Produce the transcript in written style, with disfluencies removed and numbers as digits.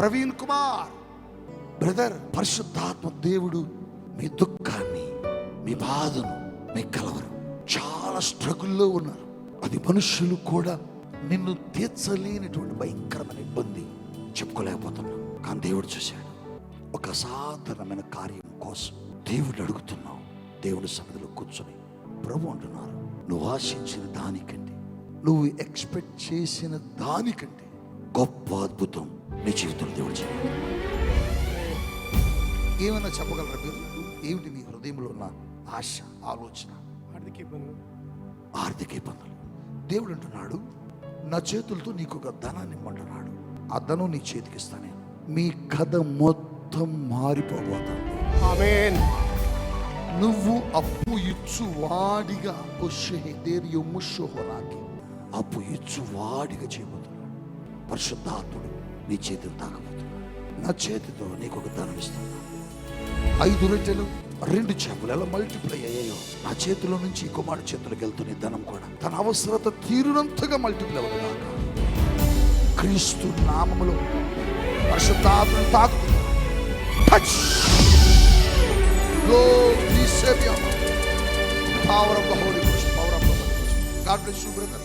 Praveen Kumar brother, పరిశుద్ధాత్మ దేవుడు మీ దుఃఖాన్ని, మీ బాధను, మీ కలవరం, చాలా స్ట్రగుల్లో ఉన్నారు. అది మనుషులు కూడా నిన్ను తీర్చలేనటువంటి భయంకరమైన ఇబ్బంది చెప్పుకోలేకపోతున్నావు. కానీ దేవుడు చూశాడు. ఒక అసాధారణమైన కార్యం కోసం దేవుడు అడుగుతున్నావు. దేవుడి సన్నిధిలో కూర్చొని ప్రభు అంటున్నారు, నువ్వు ఆశించిన దానికంటే, నువ్వు ఎక్స్పెక్ట్ చేసిన దానికంటే గొప్ప అద్భుతం నీ జీవితంలో దేవుడు చేయాలి. ఏమైనా చెప్పగలరా మీరు? ఏమిటి మీ హృదయంలో ఉన్న ఆశ, ఆలోచన? ఆర్థిక ఇబ్బందులు. దేవుడు అంటున్నాడు, నా చేతులతో నీకు ఒక ధనాన్ని ఇమ్మంటున్నాడు. ఆ ధనం నీ చేతికి ఇస్తానే. మీ కథ మొత్తం మారిపోబోతుంది. ఆమేన్. నువ్వు అప్పు ఇచ్చు వాడిగా అప్పు ఇచ్చు వాడిగా చేయబోతున్నాడు. పరిశుద్ధాత్ముడు నీ చేతిని తాకబోతున్నాడు. నా చేతితో నీకు ఒక ధనం ఇస్తున్నా. 5 రొట్టెలు 2 చేపలు ఎలా మల్టిప్లై అయ్యాయో నా చేతిలో నుంచి ఈ కుమారుడు చేతులకు వెళ్తున్న ధనం కూడా తన అవసరత తీరునంతగా మల్టిప్లై అవుతుందాక క్రీస్తు నామములో పరిశుద్ధాత్మను తాకుతున్నా. Touch Glory, Savior, power of the Holy Ghost, power of the Holy Ghost. God bless you, brother.